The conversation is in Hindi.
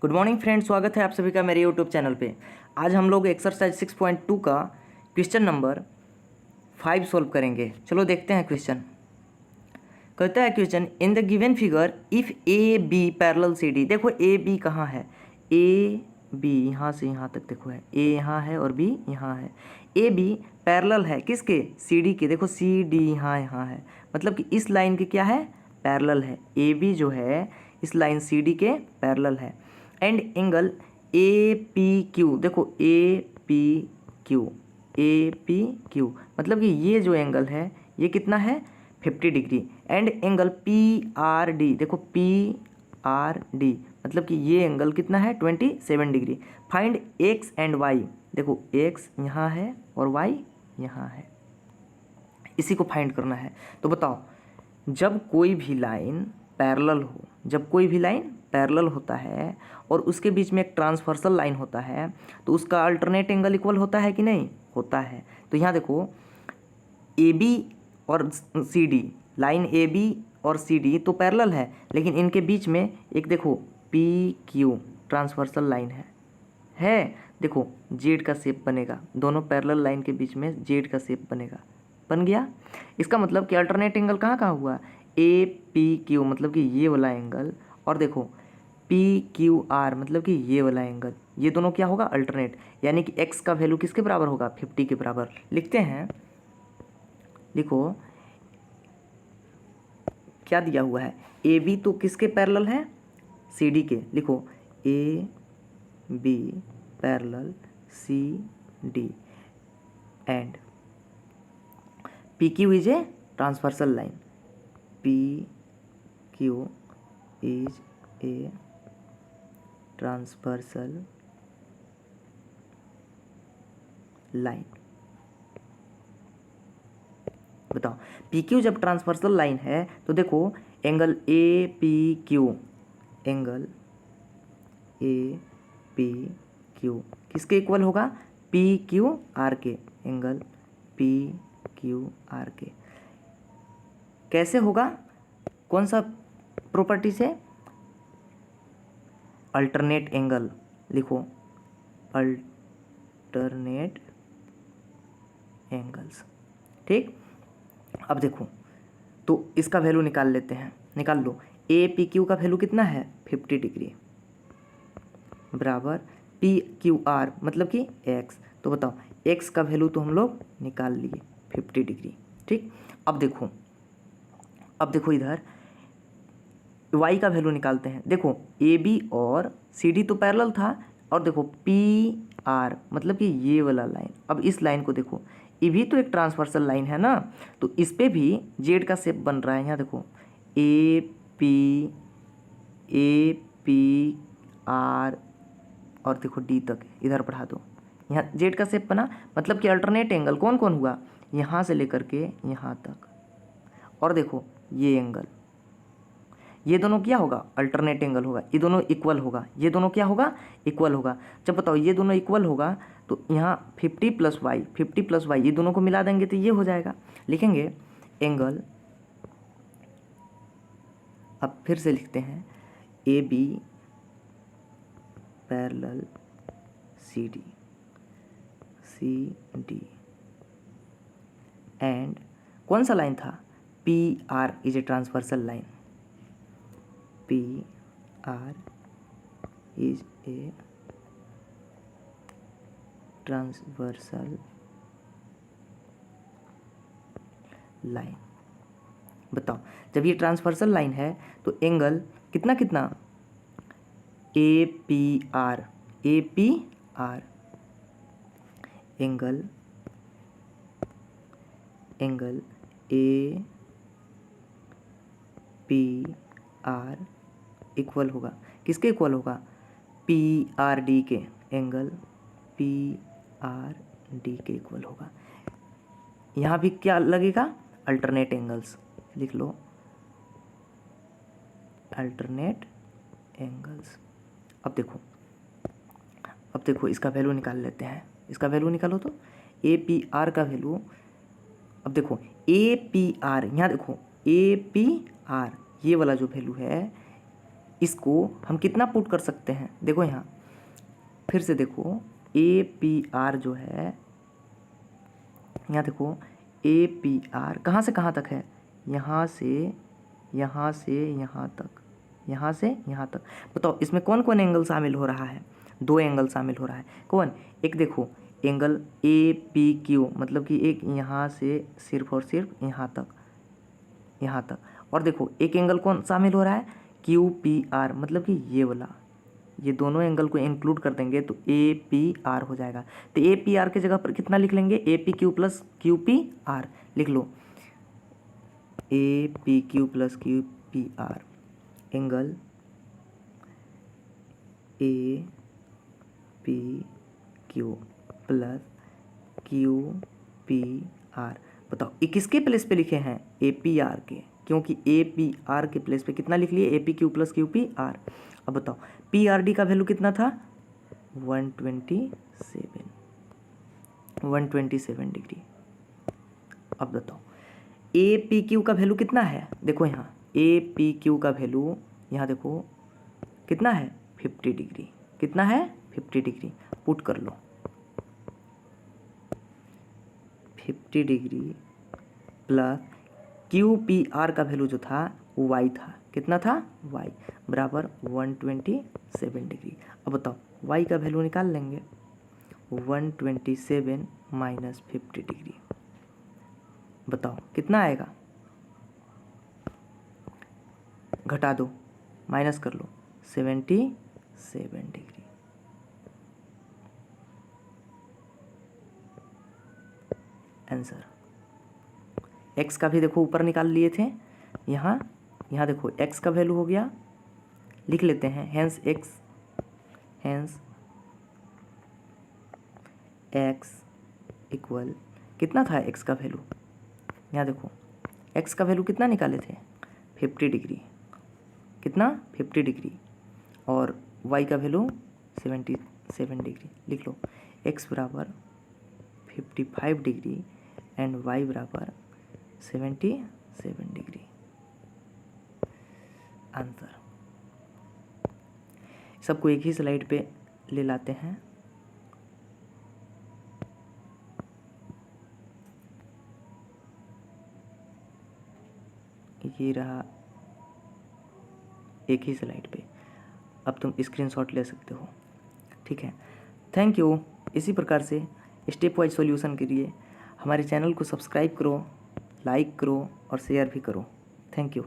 गुड मॉर्निंग फ्रेंड्स, स्वागत है आप सभी का मेरे यूट्यूब चैनल पे। आज हम लोग एक्सरसाइज 6.2 का क्वेश्चन नंबर 5 सॉल्व करेंगे। चलो देखते हैं क्वेश्चन। कहता है question, in the given figure if A B parallel C D. देखो ए बी कहाँ है, ए बी यहाँ से यहाँ तक देखो है, ए यहाँ है और बी यहाँ है। ए बी पैरेलल है किसके, सी डी के। देखो सी डी यहाँ यहाँ है, मतलब कि इस लाइन के क्या है, पैरेलल है। ए बी जो है इस लाइन सी डी के पैरेलल है। And angle A P Q, देखो A P Q, A P Q मतलब कि ये जो एंगल है ये कितना है, 50 degree. And angle P R D, देखो पी आर डी मतलब कि ये एंगल कितना है, 27 degree. Find X and Y, देखो एक्स यहाँ है और वाई यहाँ है, इसी को फाइंड करना है। तो बताओ, जब कोई भी लाइन पैरेलल हो, जब कोई भी लाइन पैरेलल होता है और उसके बीच में एक ट्रांसवर्सल लाइन होता है तो उसका अल्टरनेट एंगल इक्वल होता है कि नहीं, होता है। तो यहाँ देखो ए बी और C D, line A B और सी डी तो पैरेलल है, लेकिन इनके बीच में एक देखो पी क्यू ट्रांसवर्सल लाइन है। देखो जेड का शेप बनेगा, दोनों पैरेलल लाइन के बीच में जेड का शेप बनेगा, बन गया। इसका मतलब कि अल्टरनेट एंगल कहाँ कहाँ हुआ, ए पी क्यू मतलब कि ये वाला एंगल, और देखो पी क्यू आर मतलब कि ये वाला एंगल, ये दोनों क्या होगा, अल्टरनेट। यानी कि एक्स का वैल्यू किसके बराबर होगा, 50 के बराबर। लिखते हैं, देखो क्या दिया हुआ है, ए बी तो किसके पैरेलल है, सी डी के। लिखो A B parallel C D and P Q is a transversal line, P Q is a transversal line. बताओ पी क्यू जब ट्रांसवर्सल लाइन है तो देखो angle A P Q, angle A P Q किसके इक्वल होगा, पी क्यू आर के, एंगल पी क्यू आर के। कैसे होगा, कौन सा प्रॉपर्टी से, अल्टरनेट एंगल। लिखो अल्टरनेट एंगल्स, ठीक। अब देखो तो इसका वैल्यू निकाल लेते हैं, निकाल लो। ए पी क्यू का वैल्यू कितना है, 50 डिग्री बराबर पी क्यू आर मतलब कि एक्स। तो बताओ एक्स का वैल्यू तो हम लोग निकाल लिए 50 डिग्री, ठीक। अब देखो इधर y का वैल्यू निकालते हैं। देखो ए बी और सी डी तो पैरेलल था, और देखो पी आर मतलब कि ये वाला लाइन। अब इस लाइन को देखो, ये भी तो एक ट्रांसवर्सल लाइन है ना, तो इस पे भी जेड का शेप बन रहा है। यहाँ देखो ए पी आर और देखो डी तक, इधर बढ़ा दो, यहाँ जेड का शेप बना, मतलब कि अल्टरनेट एंगल कौन कौन हुआ, यहाँ से लेकर के यहाँ तक। और देखो ये एंगल, ये दोनों क्या होगा, अल्टरनेट एंगल होगा, ये दोनों इक्वल होगा, ये दोनों क्या होगा, इक्वल होगा। जब बताओ ये दोनों इक्वल होगा तो यहाँ 50 प्लस वाई, 50 प्लस वाई ये दोनों को मिला देंगे तो ये हो जाएगा। लिखेंगे एंगल, अब फिर से लिखते हैं A B parallel C D and कौन सा लाइन था, P R is a transversal line, P R is a transversal line. बताओ जब ये ट्रांसवर्सल लाइन है तो एंगल कितना कितना, A P R angle A P R equal होगा, किसके इक्वल होगा, पी आर डी के, एंगल पी आर डी के इक्वल होगा। यहाँ भी क्या लगेगा, अल्टरनेट एंगल्स। लिख लो अल्टरनेट एंगल्स। अब देखो इसका वैल्यू निकाल लेते हैं, इसका वैल्यू निकालो तो ए पी आर का वैल्यू। अब देखो ए पी आर, यहाँ देखो ए पी आर ये वाला जो वैल्यू है इसको हम कितना पुट कर सकते हैं, देखो यहाँ फिर से देखो ए पी आर जो है, यहाँ देखो ए पी आर कहाँ से कहाँ तक है, यहाँ से यहाँ तक, यहाँ से यहाँ तक। बताओ इसमें कौन कौन एंगल शामिल हो रहा है, 2 एंगल शामिल हो रहा है। कौन, एक देखो एंगल ए पी क्यू, मतलब कि एक यहाँ से सिर्फ और सिर्फ यहाँ तक, यहाँ तक। और देखो एक एंगल कौन शामिल हो रहा है, क्यू पी आर, मतलब कि ये वाला, ये दोनों एंगल को इंक्लूड कर देंगे तो ए पी आर हो जाएगा। तो ए पी आर की जगह पर कितना लिख लेंगे, A P Q plus Q P R लिख लो, A P Q plus Q P R angle A P Q plus Q P R. बताओ ये किसके प्लेस पे लिखे हैं, ए पी आर के, क्योंकि ए पी आर के प्लेस पे कितना लिख लिए, ए P Q plus Q P are. अब बताओ पी आर डी का वैल्यू कितना था, 127 डिग्री। अब बताओ ए पी क्यू का वैल्यू कितना है, देखो यहाँ ए पी क्यू का वैल्यू यहाँ देखो कितना है, 50 डिग्री। कितना है, 50 डिग्री। पुट कर लो 50 degree plus Q P are का वैल्यू जो था वो वाई था, कितना था, वाई बराबर 127 डिग्री। अब बताओ वाई का वैल्यू निकाल लेंगे, 127 माइनस 50 डिग्री, बताओ कितना आएगा, घटा दो, माइनस कर लो, 77 डिग्री। आंसर। एक्स का भी देखो ऊपर निकाल लिए थे, यहाँ देखो एक्स का वैल्यू हो गया, लिख लेते हैं हेंस एक्स इक्वल, कितना था एक्स का वैल्यू, यहाँ देखो एक्स का वैल्यू कितना निकाले थे, 50 डिग्री, कितना 50 डिग्री, और वाई का वैल्यू 77 डिग्री। लिख लो एक्स बराबर 55 डिग्री एंड वाई बराबर 77 डिग्री। आंसर। सबको एक ही स्लाइड पे ले लाते हैं। ये रहा एक ही स्लाइड पे, अब तुम स्क्रीनशॉट ले सकते हो, ठीक है। Thank you. इसी प्रकार से स्टेप वाइज सॉल्यूशन के लिए हमारे चैनल को सब्सक्राइब करो, लाइक करो और शेयर भी करो। Thank you.